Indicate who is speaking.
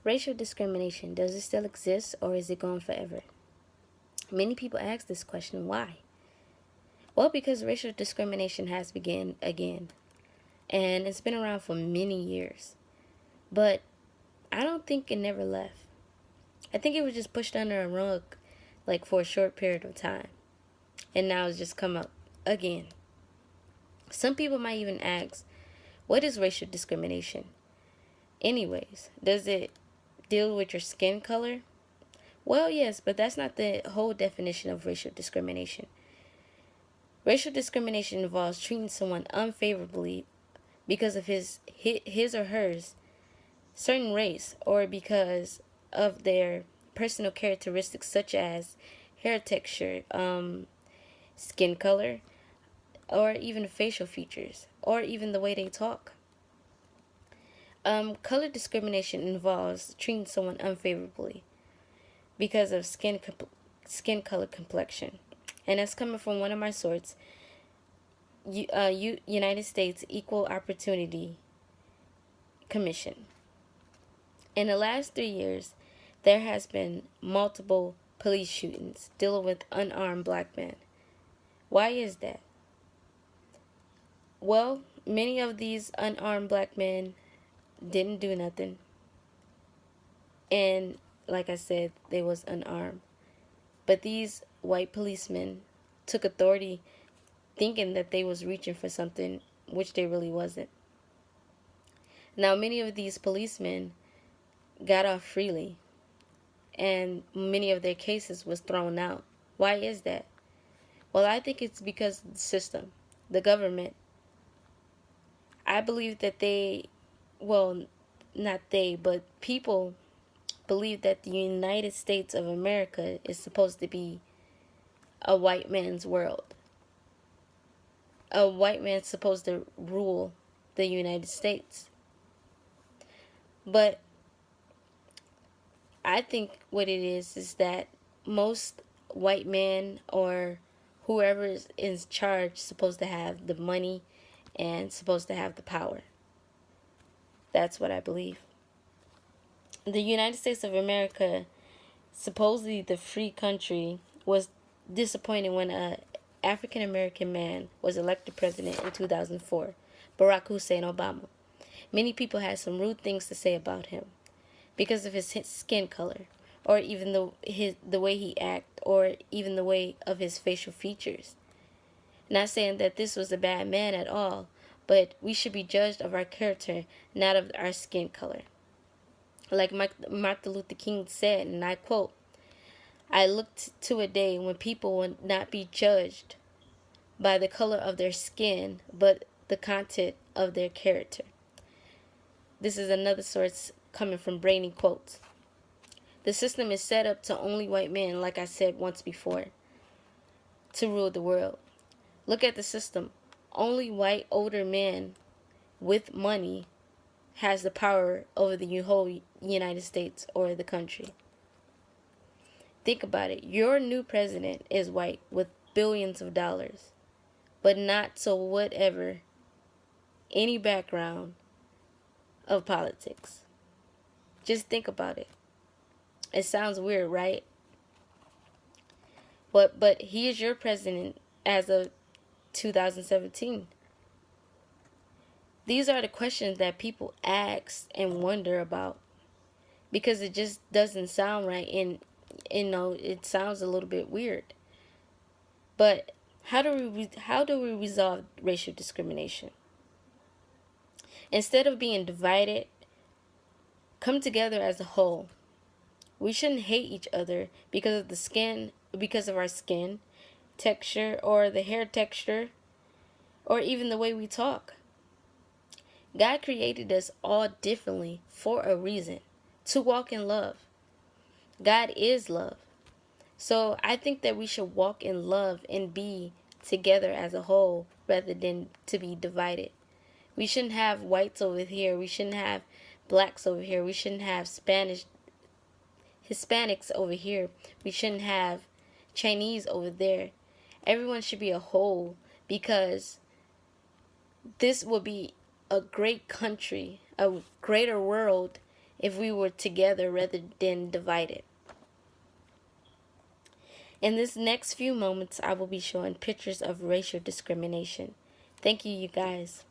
Speaker 1: Racial discrimination, does it still exist or is it gone forever? Many people ask this question. Why? Well, because racial discrimination has begun again, and it's been around for many years. But I don't think it never left. I think it was just pushed under a rug like for a short period of time, and now it's just come up again. Some people might even ask, what is racial discrimination? Anyways, does it deal with your skin color? Well, yes, but that's not the whole definition of racial discrimination. Racial discrimination involves treating someone unfavorably because of his or hers certain race, or because of their personal characteristics such as hair texture, skin color, or even facial features, or even the way they talk. Color discrimination involves treating someone unfavorably because of skin color complexion. And that's coming from one of my sources, United States Equal Opportunity Commission. In the last 3 years, there has been multiple police shootings dealing with unarmed black men. Why is that? Well, many of these unarmed black men didn't do nothing. And like I said, they was unarmed. But these white policemen took authority thinking that they was reaching for something which they really wasn't. Now, many of these policemen got off freely, and many of their cases was thrown out. Why is that? Well, I think it's because of the system, the government. I believe that not they, but people believe that the United States of America is supposed to be a white man's world. A white man's supposed to rule the United States. But I think what it is that most white men or whoever is in charge supposed to have the money and supposed to have the power. That's what I believe. The United States of America, supposedly the free country, was disappointed when a African American man was elected president in 2004, Barack Hussein Obama. Many people had some rude things to say about him because of his skin color, or even the way he acted, or even the way of his facial features. Not saying that this was a bad man at all, but we should be judged of our character, not of our skin color. Like Martin Luther King said, and I quote, "I look to a day when people will not be judged by the color of their skin, but the content of their character." This is another source coming from Brainy Quotes. The system is set up to only white men, like I said once before, to rule the world. Look at the system. Only white older men with money has the power over the whole United States or the country. Think about it. Your new president is white with billions of dollars, but not so whatever any background of politics. Just think about it. It sounds weird, right? But he is your president as of 2017. These are the questions that people ask and wonder about because it just doesn't sound right, and it sounds a little bit weird. But how do we resolve racial discrimination? Instead of being divided, come together as a whole. We shouldn't hate each other because of our skin texture or the hair texture or even the way we talk. God created us all differently for a reason, to walk in love. God is love. So I think that we should walk in love and be together as a whole rather than to be divided. We shouldn't have whites over here. We shouldn't have blacks over here. We shouldn't have Hispanics over here. We shouldn't have Chinese over there. Everyone should be a whole, because this will be a great country, a greater world, if we were together rather than divided. In this next few moments, I will be showing pictures of racial discrimination. Thank you, you guys.